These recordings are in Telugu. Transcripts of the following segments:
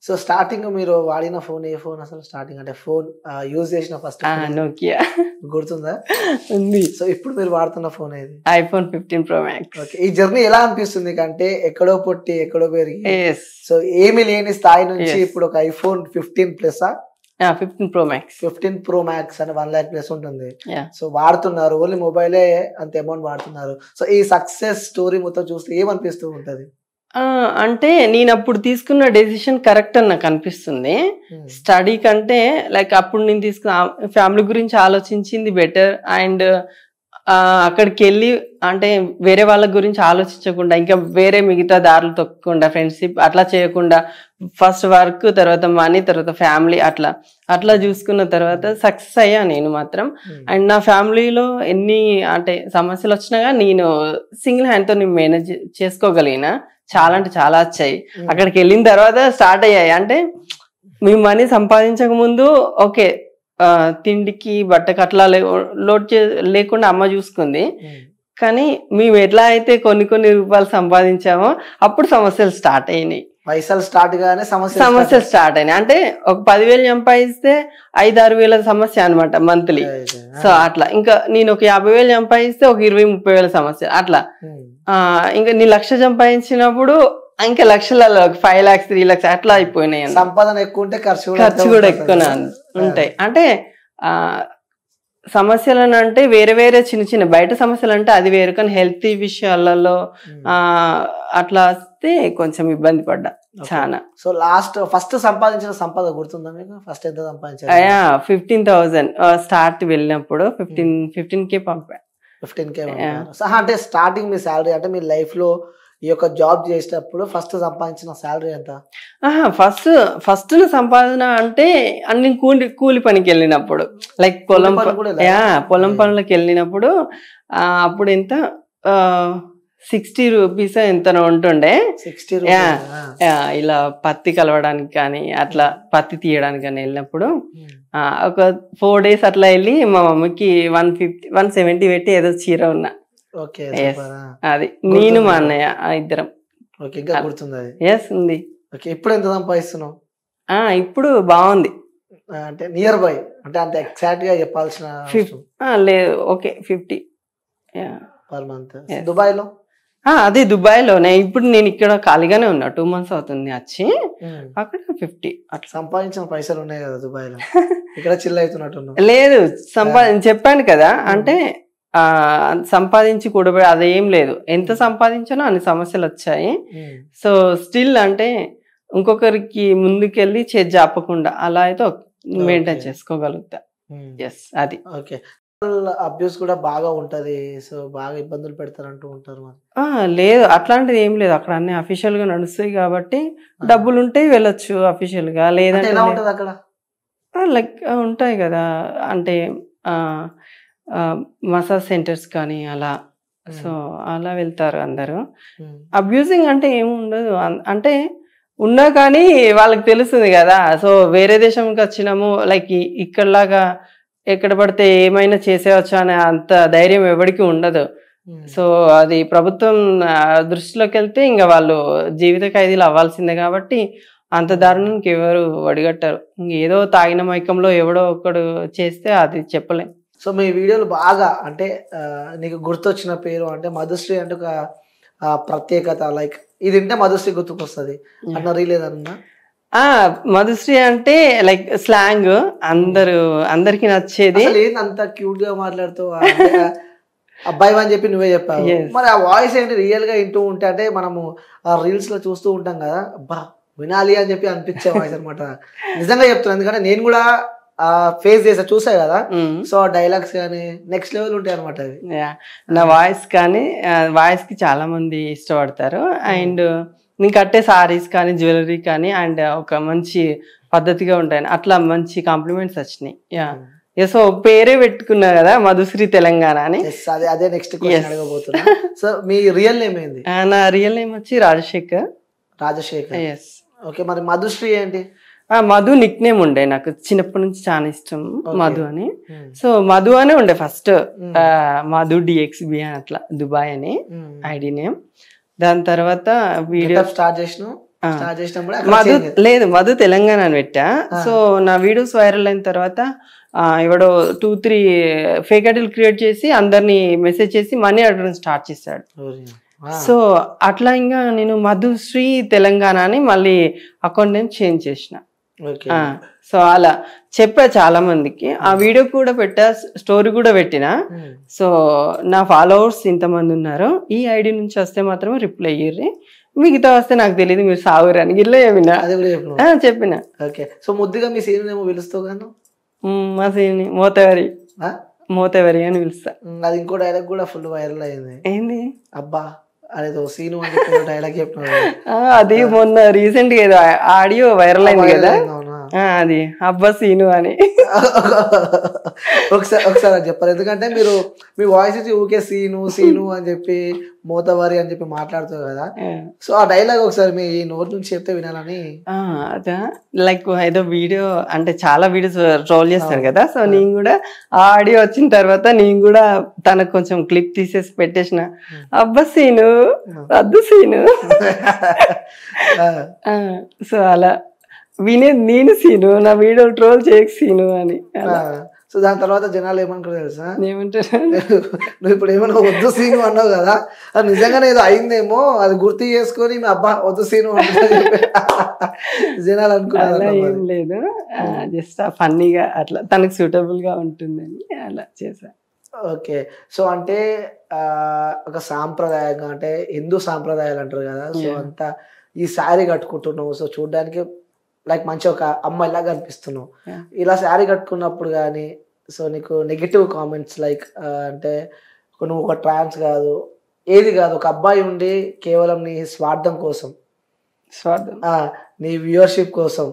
సో స్టార్టింగ్ మీరు వాడిన ఫోన్ ఏ ఫోన్ అసలు? స్టార్టింగ్ అంటే ఫోన్ యూజ్ చేసిన ఫస్ట్ నోకియా గుర్తుందా? ఉంది. సో ఇప్పుడు మీరు వాడుతున్న ఫోన్ ఏది? iPhone 15 Pro Max. ఓకే. ఈ జర్నీ ఎలా అనిపిస్తుంది? అంటే ఎక్కడో పుట్టి ఎక్కడో పెరిగి Yes. సో ఏమీ లేని స్థాయి నుంచి Yes. ఇప్పుడు ఒక iPhone 15 plus 15 Pro Max. 15 Pro Max అని 1 lakh ప్లస్ ఉంటుంది. Yeah. సో వాడుతున్నారు, ఓన్లీ మొబైలే అంత అమౌంట్ వాడుతున్నారు. సో ఈ సక్సెస్ స్టోరీ మొత్తం చూస్తే ఏమనిపిస్తూ ఉంటది? అంటే నేను అప్పుడు తీసుకున్న డెసిషన్ కరెక్ట్ అని నాకు అనిపిస్తుంది. స్టడీ కంటే లైక్ అప్పుడు నేను తీసుకున్న ఫ్యామిలీ గురించి ఆలోచించింది బెటర్. అండ్ అక్కడికి వెళ్ళి అంటే వేరే వాళ్ళ గురించి ఆలోచించకుండా ఇంకా వేరే మిగతా దారులు తొక్కకుండా ఫ్రెండ్షిప్ అట్లా చేయకుండా ఫస్ట్ వర్క్ తర్వాత మనీ తర్వాత ఫ్యామిలీ అట్లా చూసుకున్న తర్వాత సక్సెస్ అయ్యా నేను మాత్రం. అండ్ నా ఫ్యామిలీలో ఎన్ని అంటే సమస్యలు వచ్చినా కానీ నేను సింగిల్ హ్యాండ్తో నేను మేనేజ్ చేసుకోగలిగిన. చాలా అంటే చాలా వచ్చాయి. అక్కడికి వెళ్ళిన తర్వాత స్టార్ట్ అయ్యాయి. అంటే మీ మనీ సంపాదించక ముందు ఓకే తిండికి బట్టకు అట్లా లోడ్ లేకుండా అమ్మ చూసుకుంది. కానీ మేము ఎట్లా అయితే కొన్ని రూపాయలు సంపాదించామో అప్పుడు సమస్యలు స్టార్ట్ అయినాయి. పైసలు స్టార్ట్ గానే సమస్యలు స్టార్ట్ అయినాయి. అంటే ఒక 10,000 సంపాదిస్తే 5-6 వేల సమస్య అనమాట మంత్లీ. సో అట్లా ఇంకా నేను ఒక 50,000 సంపాదిస్తే ఒక 20-30 వేల సమస్య అట్లా. ఇంకా నీ 1,00,000 సంపాదించినప్పుడు ఇంకా లక్షలలో 5 lakhs 3 lakhs అట్లా అయిపోయినాయి. సంపాదన ఎక్కువ ఉంటే ఖర్చు కూడా ఎక్కువనే ఉంటాయి. అంటే సమస్యలను అంటే వేరే వేరే చిన్న బయట సమస్యలు అంటే అది వేరు. కానీ హెల్త్ విషయాలలో అట్లా వస్తే కొంచెం ఇబ్బంది పడ్డా చాలా. సో ఫస్ట్ సంపాదించిన సంపద గుర్తుందా మీకు? ఫస్ట్ ఎంత సంపాదించారు? 15,000 స్టార్ట్ వెళ్ళినప్పుడు 15K పంపా. 15K. అంటే స్టార్టింగ్ మీ శాలరీ అంటే మీ లైఫ్ లో ఈ యొక్క జాబ్ చేసేటప్పుడు ఫస్ట్ సంపాదించిన శాలరీ ఎంత? ఫస్ట్ సంపాదన అంటే అన్ని కూలి పనికి వెళ్ళినప్పుడు లైక్ పొలం పనులకు వెళ్ళినప్పుడు అప్పుడు ఎంత 60 రూపీస్ ఎంతనో ఉంటుండే. 60 ఇలా పత్తి కలవడానికి కానీ అట్లా పత్తి తీయడానికి కానీ వెళ్ళినప్పుడు ఒక 4 days అట్లా వెళ్ళి మా మమ్మీకి 150-170 పెట్టి ఏదో చీర ఉన్నా. అది నేను మా అన్నయ్య ఇద్దరం. ఎస్ ఉంది. ఇప్పుడు ఎంత సంపాదిస్తున్నావు? ఇప్పుడు బాగుంది. అంటే నియర్ బై అంటే అంత ఎగ్జాక్ట్ గా చెప్పాల్సిన లేదు. Okay 50 per month. దుబాయ్ లో? అదే దుబాయ్ లోనే. ఇప్పుడు నేను ఇక్కడ ఖాళీగానే ఉన్నా, 2 months అవుతుంది వచ్చి. అక్కడ 50 అట్లా సంపాదించిన పైసలు ఉన్నాయి కదా దుబాయ్ లో, ఇక్కడ చిల్ అవుతున్నట్టు? లేదు చెప్పాను కదా. అంటే సంపాదించి కూడబడి అదేం లేదు. ఎంత సంపాదించానో అన్ని సమస్యలు వచ్చాయి. సో స్టిల్ అంటే ఇంకొకరికి ముందుకెళ్ళి చేతి జాపకుండా అలా అయితే మెయింటైన్ చేసుకోగలుగుతా. ఎస్ అది. ఓకే. అబ్యూస్ కూడా బాగా ఉంటది, సో బాగా ఇబ్బందులు పెడతారంటూ ఉంటారు. లేదు అట్లాంటిది ఏం లేదు. అక్కడ అన్ని అఫీషియల్ గా నడుస్తాయి కాబట్టి డబ్బులు ఉంటే వెళ్ళొచ్చు అఫీషియల్ గా. లేదంటే అక్కడ లైక్ ఉంటాయి కదా అంటే మసాజ్ సెంటర్స్ కానీ అలా. సో అలా వెళ్తారు అందరూ. అబ్యూజింగ్ అంటే ఏముండదు. అంటే ఉన్నా కానీ వాళ్ళకి తెలుస్తుంది కదా. సో వేరే దేశంకి వచ్చినాము లైక్ ఇక్కడలాగా ఎక్కడ పడితే ఏమైనా చేసేవచ్చు అనే అంత ధైర్యం ఎవరికి ఉండదు. సో అది ప్రభుత్వం దృష్టిలోకి వెళ్తే ఇంకా వాళ్ళు జీవిత ఖైదీలు అవ్వాల్సిందే కాబట్టి అంత దారుణానికి ఎవరు వడిగట్టారు. ఏదో తాగిన మైకంలో ఎవడో ఒకడు చేస్తే అది చెప్పలేం. సో మీ వీడియోలు బాగా అంటే నీకు గుర్తొచ్చిన పేరు అంటే మధుశ్రీ అంటే ఒక ప్రత్యేకత, లైక్ ఇది అంటే మధుశ్రీ గుర్తుకొస్తుంది అన్న రీలేదన్నా? మధుశ్రీ అంటే లైక్ స్లాంగ్ అందరికి నచ్చేది. అంత క్యూట్ గా మాట్లాడుతూ అబ్బాయి అని చెప్పి నువ్వే చెప్పావు. మరి ఆ వాయిస్ ఏంటి రియల్ గా వింటూ ఉంటే అంటే మనము ఆ రీల్స్ లో చూస్తూ ఉంటాం కదా, అబ్బా వినాలి అని చెప్పి అనిపించే వాయిస్ అనమాట. నిజంగా చెప్తున్నాను, ఎందుకంటే నేను కూడా ఫేస్ చేసా చూసా కదా. సో డైలాగ్స్ కానీ నెక్స్ట్ లెవెల్ ఉంటాయి అనమాట. నా వాయిస్ కానీ వాయిస్ కి చాలా మంది ఇష్టపడతారు. అండ్ నేను కట్టే సారీస్ కానీ జ్యువెలరీ కానీ అండ్ ఒక మంచి పద్ధతిగా ఉంటాయి. అట్లా మంచి కాంప్లిమెంట్స్ వచ్చినాయి. సో పేరే పెట్టుకున్నా కదా మధుశ్రీ తెలంగాణ అని. అదే నెక్స్ట్ క్వశ్చన్ అడగబోతున్నా. సో మీ రియల్ నేమ్ ఏంది? నా రియల్ నేమ్ వచ్చి రాజశేఖర్. ఎస్. ఓకే. మరి మధుశ్రీ ఏంటి? మధు నిక్ నేమ్ ఉండే, నాకు చిన్నప్పటి నుంచి చాలా ఇష్టం మధు అని. సో మధు అనే ఉండే ఫస్ట్, మధు DXB అని అట్లా దుబాయ్ అని ఐడి నేమ్. దాని తర్వాత వీడియో స్టార్ట్ చేసిన స్టార్ట్ చేసినప్పుడు మధు లేదు, మధు తెలంగాణ అని పెట్టా. సో నా వీడియోస్ వైరల్ అయిన తర్వాత ఎవడో 2-3 ఫేక్ ఐడీలు క్రియేట్ చేసి అందరినీ మెసేజ్ చేసి మనీ అడగడం స్టార్ట్ చేశాడు. సో అట్లా ఇంకా నేను మధుశ్రీ తెలంగాణ అని మళ్ళీ అకౌంట్ నేమ్ చేంజ్ చేసిన. సో అలా చెప్పా చాలా మందికి. ఆ వీడియో కూడా పెట్టా, స్టోరీ కూడా పెట్టిన. సో నా ఫాలోవర్స్ ఇంతమంది ఉన్నారు, ఈ ఐడి నుంచి వస్తే మాత్రమే రిప్లై అయ్యి, మిగతా వస్తే నాకు తెలియదు మీరు సాగురని గిట్లా చెప్పిన. ఓకే. సో ముద్దుగా మీ సీన్ ఏమో పిలుస్తావు కానీ మా సీన్ మోతవరి అని పిలుస్తా. అది ఇంకో డైలాగ్ కూడా ఫుల్ వైరల్ అయింది. ఏంది? అబ్బా అదేదో సీను అని డైలాగ్ చెప్పిన. అది మొన్న రీసెంట్ గా ఏదో ఆడియో వైరల్ అయింది కదా, అది అబ్బా సీను అని. ఒకసారి చెప్పారు, ఎందుకంటే మీరు మీ వాయిస్ ఇచ్చి ఊకే సీను సీను అని చెప్పి మోతవారి అని చెప్పి మాట్లాడుతారు కదా. సో ఆ డైలాగ్ ఒకసారి మీ నోట్ నుంచి చెప్తే వినాలని. అదా లైక్ ఏదో వీడియో అంటే చాలా వీడియోస్ ట్రోల్ చేస్తారు కదా. సో నేను కూడా ఆ ఆడియో వచ్చిన తర్వాత నేను కూడా తనకు కొంచెం క్లిప్ తీసేసి పెట్టేసిన, అబ్బా సీను వద్దు సీను. సో అలా వినేది నేను సీను, నా వీడియో ట్రోల్ చేయకు సీను అని. సో దాని తర్వాత జనాలు ఏమనుకో తెలుసా, ఏమంటారు, నువ్వు ఇప్పుడు ఏమన్నా వద్దు సీను అన్నావు కదా, అది నిజంగానే ఏదో అయిందేమో, అది గుర్తు చేసుకొని మీ అబ్బా వద్దు సీను జనాలు అనుకున్నారు. ఏం లేదు, జస్ట్ ఫన్నీగా అట్లా తనకు సూటబుల్ గా ఉంటుందని అలా చేశా. ఓకే. సో అంటే ఒక సాంప్రదాయంగా అంటే హిందూ సాంప్రదాయాలు అంటారు కదా, సో అంతా ఈ శారీ కట్టుకుంటున్నావు, సో చూడడానికి లైక్ మంచి ఒక అమ్మాయిలాగా కనిపిస్తున్నావు. ఇలా శారీ కట్టుకున్నప్పుడు కానీ సో నీకు నెగిటివ్ కామెంట్స్ లైక్ అంటే నువ్వు ఒక ట్రాన్స్ కాదు ఏది కాదు, ఒక అబ్బాయి ఉండి కేవలం నీ స్వార్థం కోసం, నీ వ్యూవర్షిప్ కోసం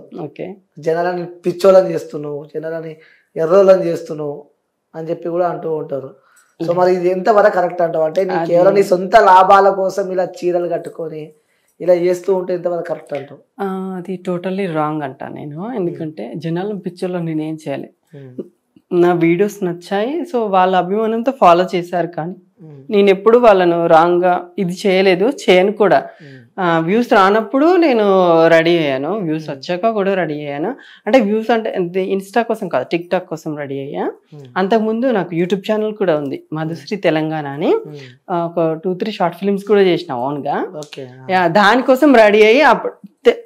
జనాలని పిచ్చోళ్ళని చేస్తున్నావు, జనాలని ఎర్రోళ్ళని చేస్తున్నావు అని చెప్పి కూడా అంటూ ఉంటారు. సో మరి ఇది ఎంతవరకు కరెక్ట్ అంటావు? అంటే నీ కేవలం నీ సొంత లాభాల కోసం ఇలా చీరలు కట్టుకొని ఇలా చేస్తూ ఉంటే ఎంతవరకు కరెక్ట్ అంటావు? అది టోటల్లీ రాంగ్ అంటా నేను. ఎందుకంటే జనాల పిక్చర్లో నేనేం చేయాలి, నా వీడియోస్ నచ్చాయి, సో వాళ్ళ అభిమానంతో ఫాలో చేశారు, కానీ నేను ఎప్పుడు వాళ్ళను రాంగ్ గా ఇది చేయలేదు, చేయను కూడా. వ్యూస్ రానప్పుడు నేను రెడీ అయ్యాను, వ్యూస్ వచ్చాక కూడా రెడీ అయ్యాను. అంటే వ్యూస్ అంటే ఇన్స్టా కోసం కాదు, టిక్ టాక్ కోసం రెడీ అయ్యా. అంతకుముందు నాకు యూట్యూబ్ ఛానల్ కూడా ఉంది, మధుశ్రీ తెలంగాణ అని. ఒక 2-3 షార్ట్ ఫిల్మ్స్ కూడా చేసిన ఓన్ గా. దానికోసం రెడీ అయ్యి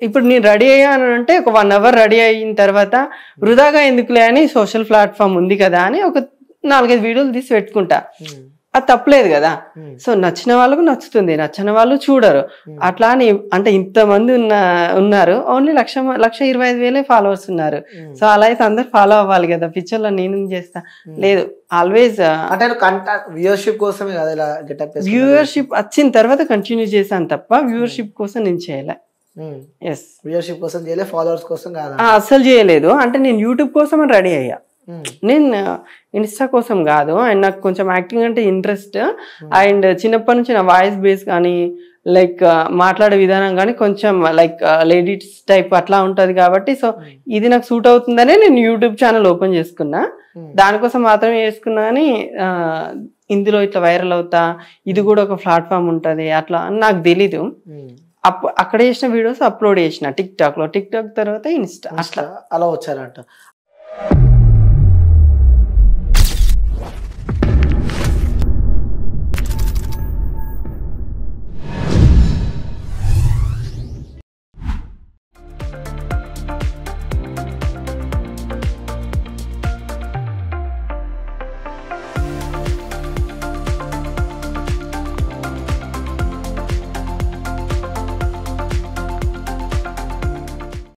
ఇప్పుడు నేను రెడీ అయ్యాను అంటే ఒక 1 hour రెడీ అయిన తర్వాత వృధాగా ఎందుకులే అని సోషల్ ప్లాట్ఫామ్ ఉంది కదా అని ఒక 4-5 వీడియోలు తీసి పెట్టుకుంటా. అది తప్పలేదు కదా. సో నచ్చిన వాళ్ళకు నచ్చుతుంది, నచ్చిన వాళ్ళు చూడరు. అట్లా అని అంటే ఇంతమంది ఉన్నారు, ఓన్లీ 1,25,000 ఫాలోవర్స్ ఉన్నారు. సో అలా అయితే అందరు ఫాలో అవ్వాలి కదా, పిక్చర్లో నేను చేస్తా లేదు. ఆల్వేస్ అంటే వ్యూవర్షిప్ కోసమే కదా ఇలా గెటప్. వ్యూవర్షిప్ వచ్చిన తర్వాత కంటిన్యూ చేశాను తప్ప వ్యూవర్షిప్ కోసం నేను చేయలే. వ్యూవర్షిప్ కోసం చేయలే, ఫాలోవర్స్ కోసం కాదు, అస్సలు చేయలేదు. అంటే నేను యూట్యూబ్ కోసం అని రెడీ అయ్యా, నేను ఇన్స్టా కోసం కాదు. అండ్ నాకు కొంచెం యాక్టింగ్ అంటే ఇంట్రెస్ట్, అండ్ చిన్నప్పటి నుంచి నా వాయిస్ బేస్ కానీ లైక్ మాట్లాడే విధానం కానీ కొంచెం లైక్ లేడీస్ టైప్ అట్లా ఉంటది కాబట్టి, సో ఇది నాకు సూట్ అవుతుందనే నేను యూట్యూబ్ ఛానల్ ఓపెన్ చేసుకున్నా. దానికోసం మాత్రమే చేసుకున్నా అని ఇందులో ఇట్లా వైరల్ అవుతా, ఇది కూడా ఒక ప్లాట్ఫామ్ ఉంటది అట్లా అని నాకు తెలీదు. అక్కడ చేసిన వీడియోస్ అప్లోడ్ చేసిన టిక్ టాక్ లో, టిక్ టాక్ తర్వాత ఇన్స్టా, అట్లా అలా వచ్చారంట.